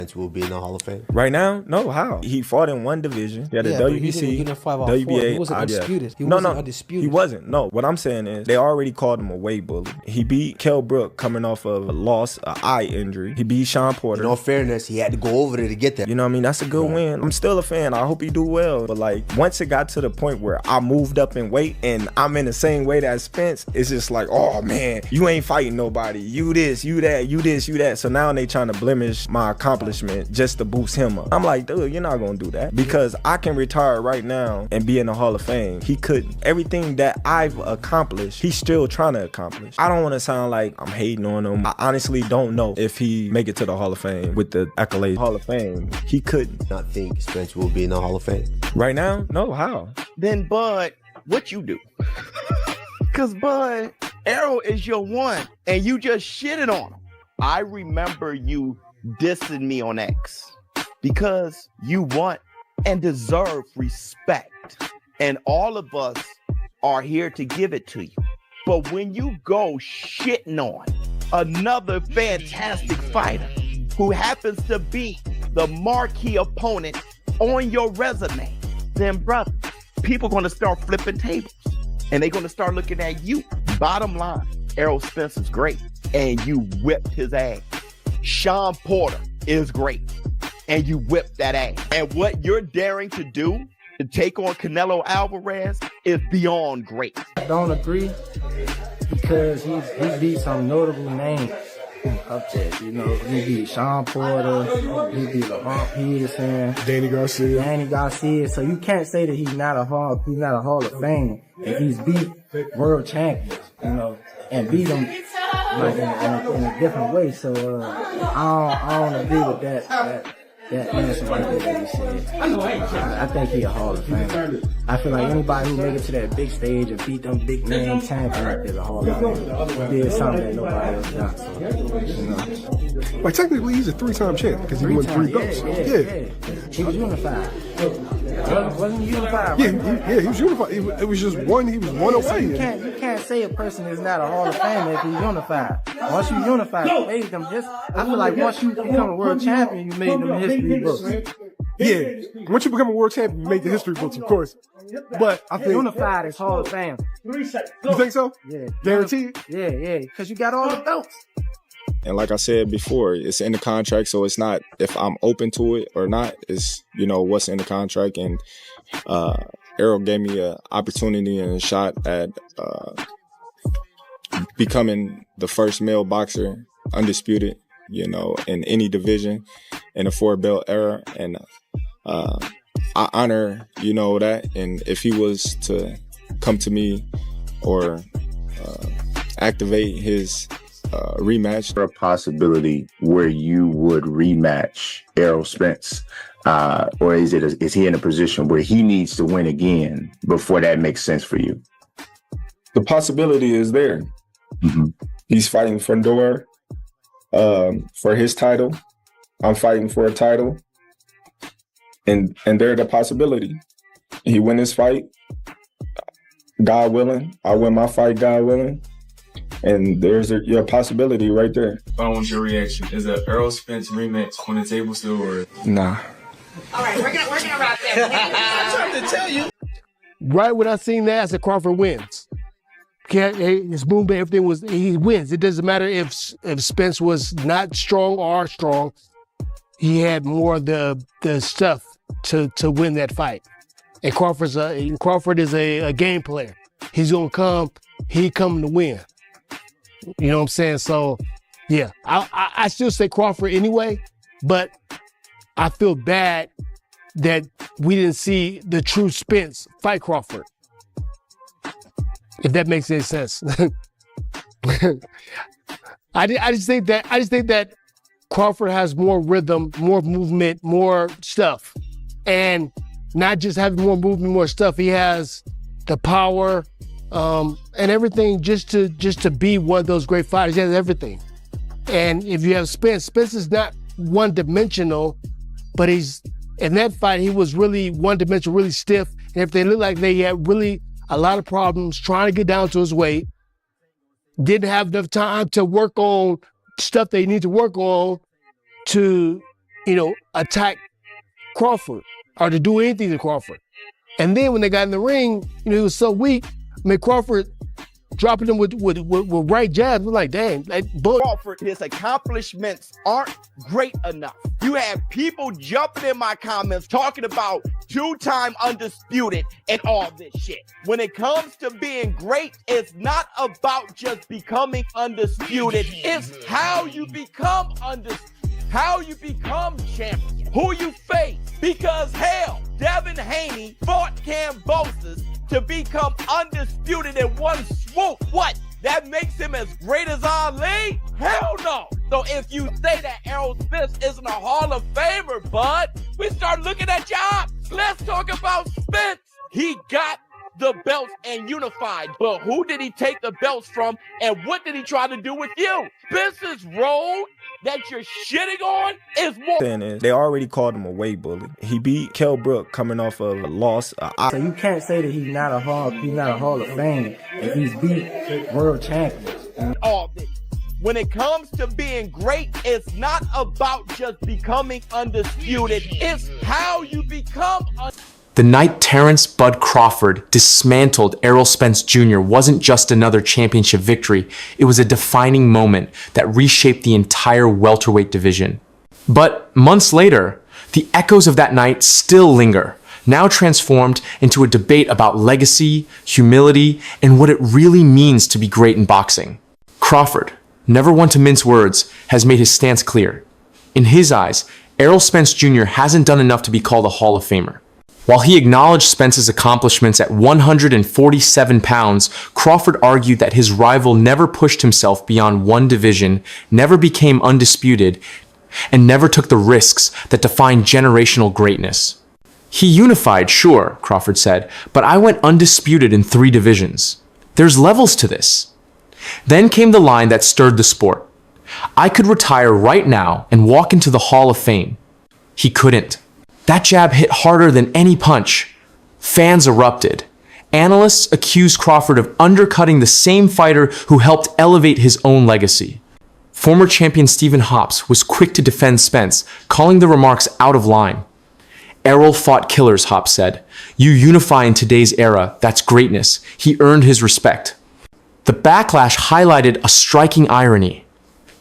Spence will be in the Hall of Fame? Right now? No, how? He fought in one division. He had a WBC, he didn't fight WBA. He wasn't undisputed. He no, wasn't no, undisputed. he wasn't. No, what I'm saying is they already called him a weight bully. He beat Kell Brook coming off of a loss, an eye injury. He beat Sean Porter. In all fairness, he had to go over there to get that. You know what I mean? That's a good win. I'm still a fan. I hope he do well. But like, once it got to the point where I moved up in weight and I'm in the same weight as Spence, it's just like, oh man, you ain't fighting nobody. You this, you that, you this, you that. So now they trying to blemish my accomplishment just to boost him up. I'm like, dude, you're not gonna do that, because I can retire right now and be in the Hall of Fame. He couldn't. Everything that I've accomplished, he's still trying to accomplish. I don't want to sound like I'm hating on him. I honestly don't know if he make it to the Hall of Fame with the accolade Hall of Fame. He couldn't. Not think Spence will be in the Hall of Fame Right now? No, how? Then Bud, what you do? Cause Bud, Errol is your one, and you just shitted on him. I remember you dissing me on X because you want and deserve respect, and all of us are here to give it to you. But when you go shitting on another fantastic fighter who happens to be the marquee opponent on your resume, then brother, people are going to start flipping tables and they're going to start looking at you. Bottom line, Errol Spence is great and you whipped his ass. Sean Porter is great and you whipped that ass. And what you're daring to do to take on Canelo Alvarez is beyond great. I don't agree, because he beat some notable names up there. You know, he beat Sean Porter, he beat Lamont Peterson, Danny Garcia. So you can't say that he's not a Hall of Fame if he's beat world champions, you know, and beat them like in a different way. So I don't agree with that answer right there that he said. I think he a Hall of Fame. I feel like anybody who make it to that big stage and beat them big name champions is a Hall of Fame. He did something that nobody else got. So, you know. Like technically, he's a 3-time champ because he won 3 belts. Yeah. He was unified. Wasn't he unified? Yeah, he was unified. It was just one. He was one away. So you can't say a person is not a Hall of Famer if he's unified. Once you unified, you made them I feel like once you become a world champion, you made them history books. Yeah, once you become a world champion, you make the history books, of course. But I think unified is Hall of Fame. You think so? Yeah. Guaranteed? Yeah, because you got all the belts. And like I said before, it's in the contract, so it's not if I'm open to it or not. It's, you know, what's in the contract. And Errol gave me an opportunity and a shot at becoming the first male boxer, undisputed, you know, in any division in the 4-belt era. And I honor, you know, that. And if he was to come to me or activate his rematch. A possibility where you would rematch Errol Spence, or is he in a position where he needs to win again before that makes sense for you? The possibility is there. Mm-hmm. He's fighting for Dor for his title. I'm fighting for a title, and there's the possibility he win his fight, God willing. I win my fight, God willing. And there's your possibility right there. I want your reaction. Is a Errol Spence rematch on the table still, or nah? All right, we're gonna wrap this. I'm trying to tell you. Right when I seen that, I said Crawford wins. His movement, everything he wins. It doesn't matter if Spence was not strong or strong. He had more of the stuff to win that fight. And Crawford is a game player. He's gonna come. He coming to win. You know what I'm saying? So, yeah, I still say Crawford anyway, but I feel bad that we didn't see the true Spence fight Crawford. If that makes any sense. I just think that Crawford has more rhythm, more movement, more stuff, and not just having more movement, more stuff. He has the power. And everything just to be one of those great fighters. He has everything. And if you have Spence is not one-dimensional, but he's in that fight, he was really one-dimensional, really stiff. And if they looked like they had really a lot of problems trying to get down to his weight, didn't have enough time to work on stuff they need to work on to attack Crawford or to do anything to Crawford. And then when they got in the ring, he was so weak. Crawford dropping him with right jabs. We're like, dang, Crawford, his accomplishments aren't great enough. You have people jumping in my comments talking about 2-time undisputed and all this shit. When it comes to being great, it's not about just becoming undisputed. It's how you become how you become champion, who you face. Because hell, Devin Haney fought Kambosos to become undisputed in one swoop. What? That makes him as great as Ali? Hell no. So if you say that Errol Spence isn't a Hall of Famer, bud, we start looking at y'all. Let's talk about Spence. He got the belts and unified, but who did he take the belts from and what did he try to do with you? Spence's road that you're shitting on is more. They already called him a weight bully. He beat Kell Brook coming off of a loss. So you can't say that he's not a Hall of Fame if he's beat world champions. All this. When it comes to being great, it's not about just becoming undisputed. It's how you become The night Terence "Bud" Crawford dismantled Errol Spence Jr. wasn't just another championship victory, it was a defining moment that reshaped the entire welterweight division. But months later, the echoes of that night still linger, now transformed into a debate about legacy, humility, and what it really means to be great in boxing. Crawford, never one to mince words, has made his stance clear. In his eyes, Errol Spence Jr. hasn't done enough to be called a Hall of Famer. While he acknowledged Spence's accomplishments at 147 pounds, Crawford argued that his rival never pushed himself beyond one division, never became undisputed, and never took the risks that define generational greatness. He unified, sure, Crawford said, but I went undisputed in 3 divisions. There's levels to this. Then came the line that stirred the sport. I could retire right now and walk into the Hall of Fame. He couldn't. That jab hit harder than any punch. Fans erupted. Analysts accused Crawford of undercutting the same fighter who helped elevate his own legacy. Former champion Stephen Hops was quick to defend Spence, calling the remarks out of line. Errol fought killers, Hops said. You unify in today's era, that's greatness. He earned his respect. The backlash highlighted a striking irony.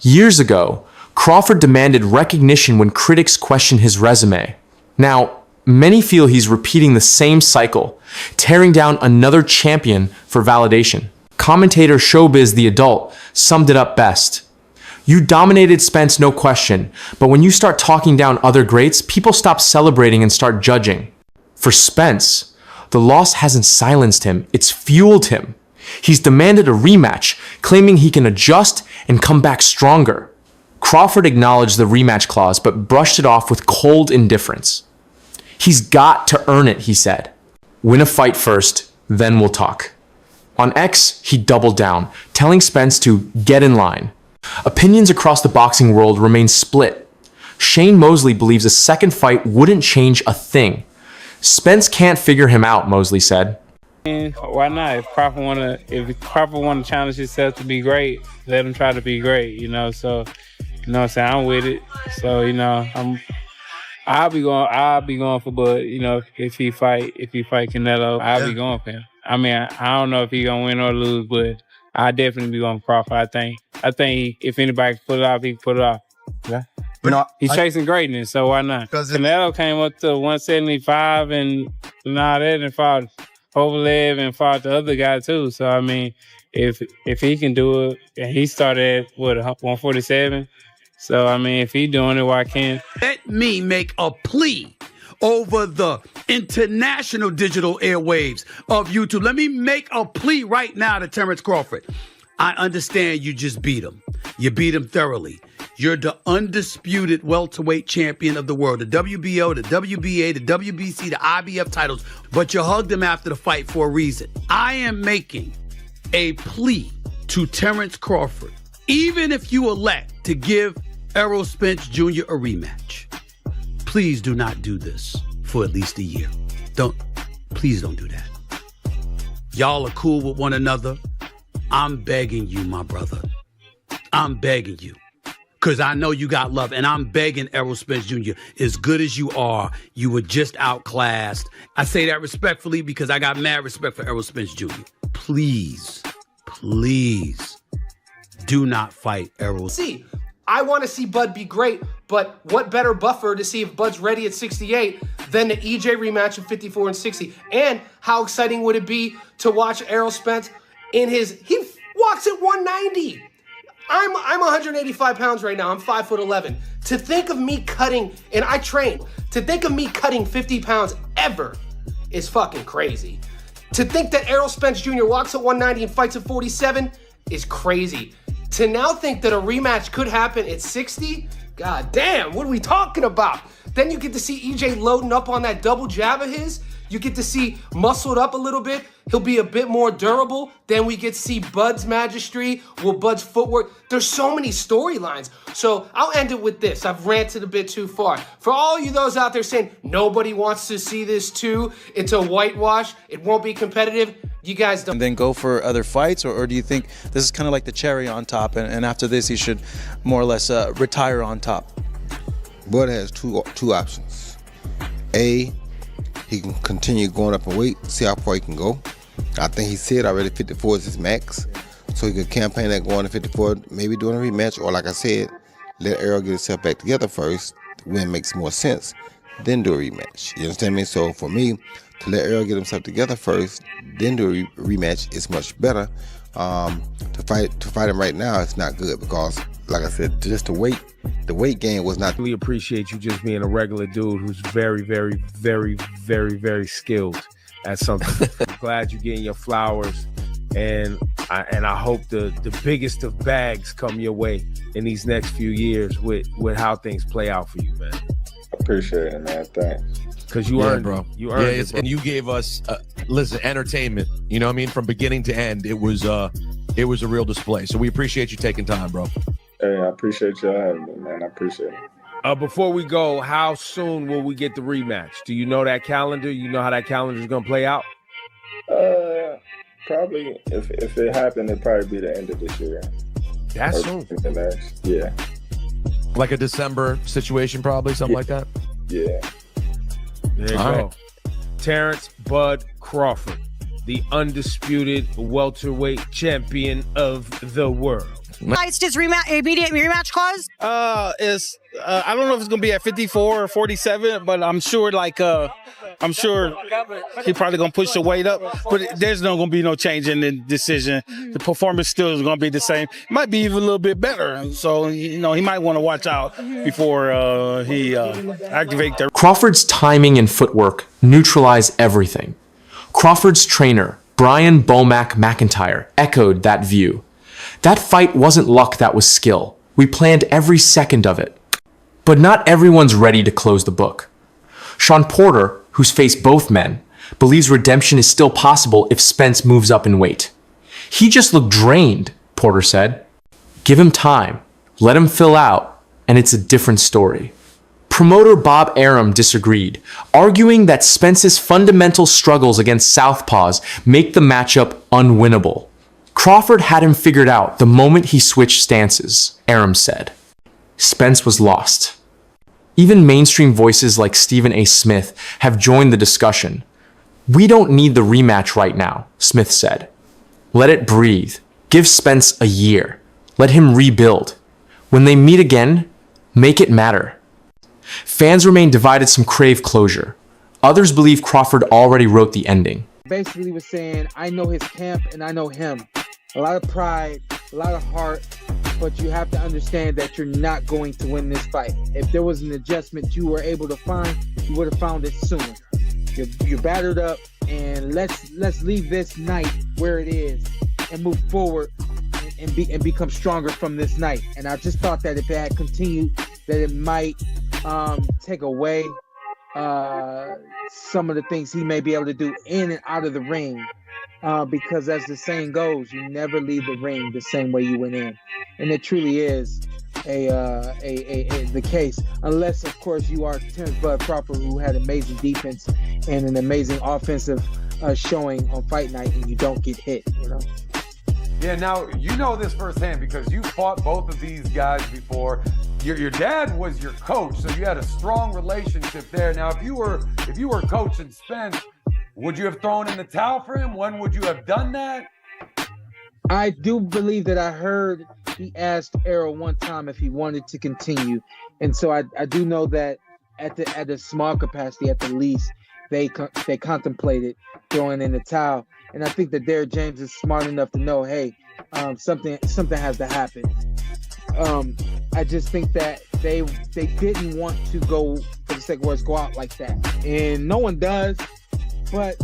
Years ago, Crawford demanded recognition when critics questioned his resume. Now, many feel he's repeating the same cycle, tearing down another champion for validation. Commentator Showbiz the Adult summed it up best. You dominated Spence, no question, but when you start talking down other greats, people stop celebrating and start judging. For Spence, the loss hasn't silenced him, it's fueled him. He's demanded a rematch, claiming he can adjust and come back stronger. Crawford acknowledged the rematch clause, but brushed it off with cold indifference. He's got to earn it, he said. Win a fight first, then we'll talk. On X, he doubled down, telling Spence to get in line. Opinions across the boxing world remain split. Shane Mosley believes a second fight wouldn't change a thing. Spence can't figure him out, Mosley said. Why not? If Crawford wanna challenge himself to be great, let him try to be great, So, what I'm saying, I'm with it. So, I'll be going for Bud, if he fight Canelo, I'll be going for him. I mean, I don't know if he's gonna win or lose, but I definitely be going for Crawford. I think if anybody can pull it off, he can pull it off. Yeah. He's chasing greatness, so why not? Canelo came up to 175 and all that and fought Kovalev and fought the other guy too. So I mean, if he can do it, and he started at 147. So I mean, if he's doing it, why can't? Let me make a plea over the international digital airwaves of YouTube. Let me make a plea right now to Terence Crawford. I understand you just beat him. You beat him thoroughly. You're the undisputed welterweight champion of the world. The WBO, the WBA, the WBC, the IBF titles. But you hugged him after the fight for a reason. I am making a plea to Terence Crawford. Even if you elect to give Errol Spence Jr. a rematch, please do not do this for at least a year. Please don't do that. Y'all are cool with one another. I'm begging you, my brother. I'm begging you. because I know you got love. And I'm begging Errol Spence Jr., as good as you are, you were just outclassed. I say that respectfully because I got mad respect for Errol Spence Jr. Please, please do not fight Errol. See, I want to see Bud be great, but what better buffer to see if Bud's ready at 68 than the EJ rematch of 54 and 60? And how exciting would it be to watch Errol Spence he walks at 190. I'm 185 pounds right now. I'm 5'11". To think of me cutting, and I train, to think of me cutting 50 pounds ever is fucking crazy. To think that Errol Spence Jr. walks at 190 and fights at 47 is crazy. To now think that a rematch could happen at 60, god damn, what are we talking about? Then you get to see EJ loading up on that double jab of his. You get to see muscled up a little bit. He'll be a bit more durable. Then we get to see Bud's magistry, Bud's footwork. There's so many storylines. So I'll end it with this. I've ranted a bit too far. For all you those out there saying nobody wants to see this too, it's a whitewash, it won't be competitive, you guys don't. And then go for other fights, or do you think this is kind of like the cherry on top, and after this he should more or less retire on top? Bud has two options. A, he can continue going up in weight, see how far he can go. I think he said already 54 is his max. So he could campaign that going to 54, maybe doing a rematch, or like I said, let Errol get himself back together first, when it makes more sense, then do a rematch. You understand me? So for me, to let Errol get himself together first, then do a rematch is much better. To fight him right now, it's not good because, like I said, just the weight gain was not. We appreciate you just being a regular dude who's very, very, very, very, very skilled at something. I'm glad you're getting your flowers, and I hope the biggest of bags come your way in these next few years with how things play out for you, man. Appreciate it, man. Thanks. Because you earned, bro. You earned it, bro. And you gave us, listen, entertainment. You know what I mean? From beginning to end, it was a real display. So we appreciate you taking time, bro. Hey, I appreciate y'all having me, man. I appreciate it. Before we go, how soon will we get the rematch? Do you know that calendar? You know how that calendar is going to play out? Probably, if it happened, it'd probably be the end of this year. That's soon. Yeah. Like a December situation, probably, something like that? Yeah. There you All go. right. Terence Bud Crawford, the undisputed welterweight champion of the world. It's his immediate rematch clause? I don't know if it's gonna be at 54 or 47, but I'm sure he probably gonna push the weight up. But there's no gonna be no change in the decision. The performance still is gonna be the same. Might be even a little bit better. So he might want to watch out before he activate their. Crawford's timing and footwork neutralize everything. Crawford's trainer, Brian Bomack McIntyre, echoed that view. That fight wasn't luck, that was skill. We planned every second of it. But not everyone's ready to close the book. Sean Porter, who's faced both men, believes redemption is still possible if Spence moves up in weight. He just looked drained, Porter said. Give him time, let him fill out, and it's a different story. Promoter Bob Arum disagreed, arguing that Spence's fundamental struggles against southpaws make the matchup unwinnable. Crawford had him figured out the moment he switched stances, Arum said. Spence was lost. Even mainstream voices like Stephen A. Smith have joined the discussion. We don't need the rematch right now, Smith said. Let it breathe. Give Spence a year. Let him rebuild. When they meet again, make it matter. Fans remain divided, some crave closure. Others believe Crawford already wrote the ending. Basically was saying, I know his camp and I know him. A lot of pride, a lot of heart, but you have to understand that you're not going to win this fight. If there was an adjustment you were able to find, you would have found it sooner. You're battered up, and let's leave this night where it is and move forward and become stronger from this night. And I just thought that if it had continued, that it might take away some of the things he may be able to do in and out of the ring. Because as the saying goes, you never leave the ring the same way you went in, and it truly is the case. Unless, of course, you are Terence Bud Crawford, who had amazing defense and an amazing offensive showing on fight night, and you don't get hit. Yeah, now you know this firsthand because you fought both of these guys before. Your dad was your coach, so you had a strong relationship there. Now, if you were coaching Spence, would you have thrown in the towel for him? When would you have done that? I do believe that I heard he asked Errol one time if he wanted to continue, and so I do know that at a small capacity, at the least, they contemplated throwing in the towel. And I think that Derrick James is smart enough to know, hey, something has to happen. I just think that they didn't want to go, for the sake of words, go out like that, and no one does. But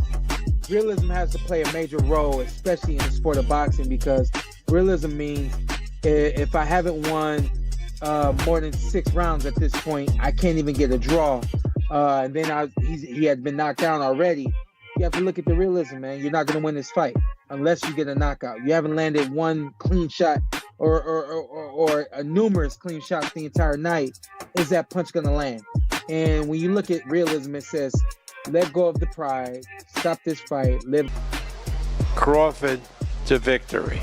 realism has to play a major role, especially in the sport of boxing, because realism means if I haven't won more than 6 rounds at this point, I can't even get a draw. And then he had been knocked down already. You have to look at the realism, man. You're not going to win this fight unless you get a knockout. You haven't landed one clean shot or a numerous clean shots the entire night. Is that punch going to land? And when you look at realism, it says, let go of the pride, stop this fight, live. Crawford to victory.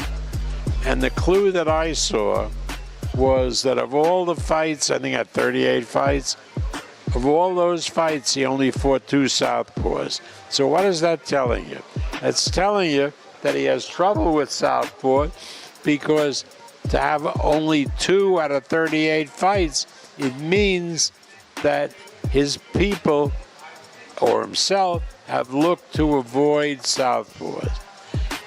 And the clue that I saw was that of all the fights, I think at 38 fights, of all those fights, he only fought 2 southpaws. So what is that telling you? That's telling you that he has trouble with southpaw, because to have only 2 out of 38 fights, it means that his people or himself have looked to avoid southpaws.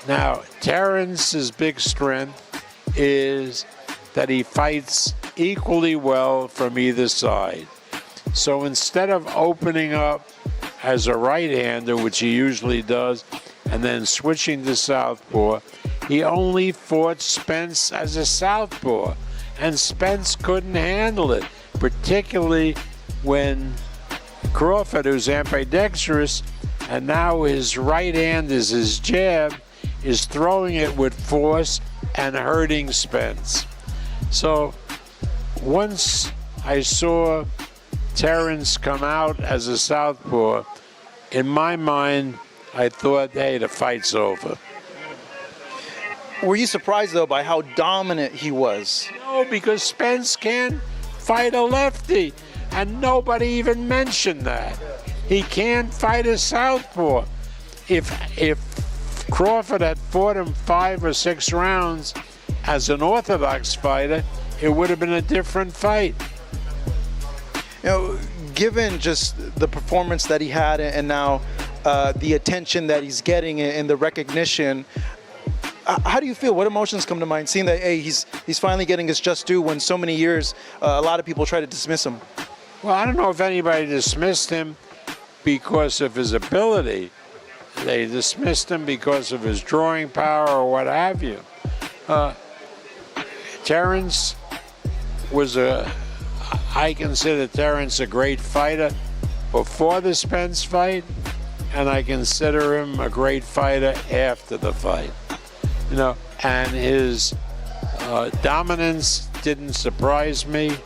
Now, Terence's big strength is that he fights equally well from either side. So instead of opening up as a right-hander, which he usually does, and then switching to southpaw, he only fought Spence as a southpaw, and Spence couldn't handle it, particularly when Crawford, who's ambidextrous, and now his right hand is his jab, is throwing it with force and hurting Spence. So once I saw Terence come out as a southpaw, in my mind, I thought, hey, the fight's over. Were you surprised, though, by how dominant he was? No, because Spence can't fight a lefty, and nobody even mentioned that. He can't fight a southpaw. If Crawford had fought him 5 or 6 rounds as an orthodox fighter, it would have been a different fight. You know, given just the performance that he had and now the attention that he's getting and the recognition, how do you feel? What emotions come to mind seeing that, hey, he's finally getting his just due when so many years a lot of people try to dismiss him? Well, I don't know if anybody dismissed him because of his ability. They dismissed him because of his drawing power or what have you. Terence was I consider Terence a great fighter before the Spence fight, and I consider him a great fighter after the fight. You know, and his dominance didn't surprise me.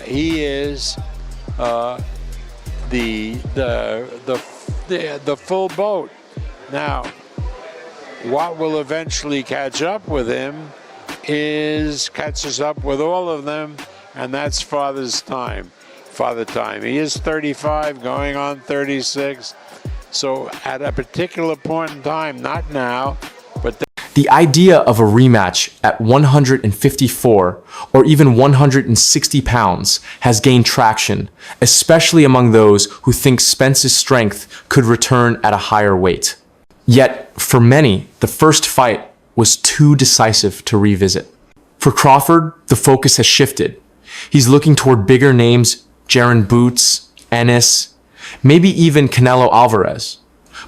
He is the full boat. Now, what will eventually catch up with him catches up with all of them, and that's father time. He is 35, going on 36. So at a particular point in time, not now, but the idea of a rematch at 154 or even 160 pounds has gained traction, especially among those who think Spence's strength could return at a higher weight. Yet, for many, the first fight was too decisive to revisit. For Crawford, the focus has shifted. He's looking toward bigger names, Jaron Boots, Ennis, maybe even Canelo Alvarez.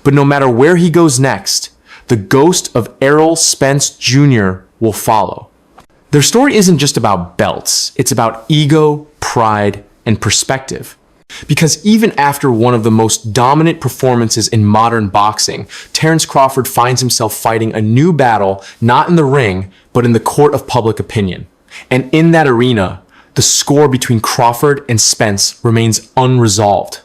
But no matter where he goes next, the ghost of Errol Spence Jr. will follow. Their story isn't just about belts, it's about ego, pride, and perspective. Because even after one of the most dominant performances in modern boxing, Terence Crawford finds himself fighting a new battle, not in the ring, but in the court of public opinion. And in that arena, the score between Crawford and Spence remains unresolved.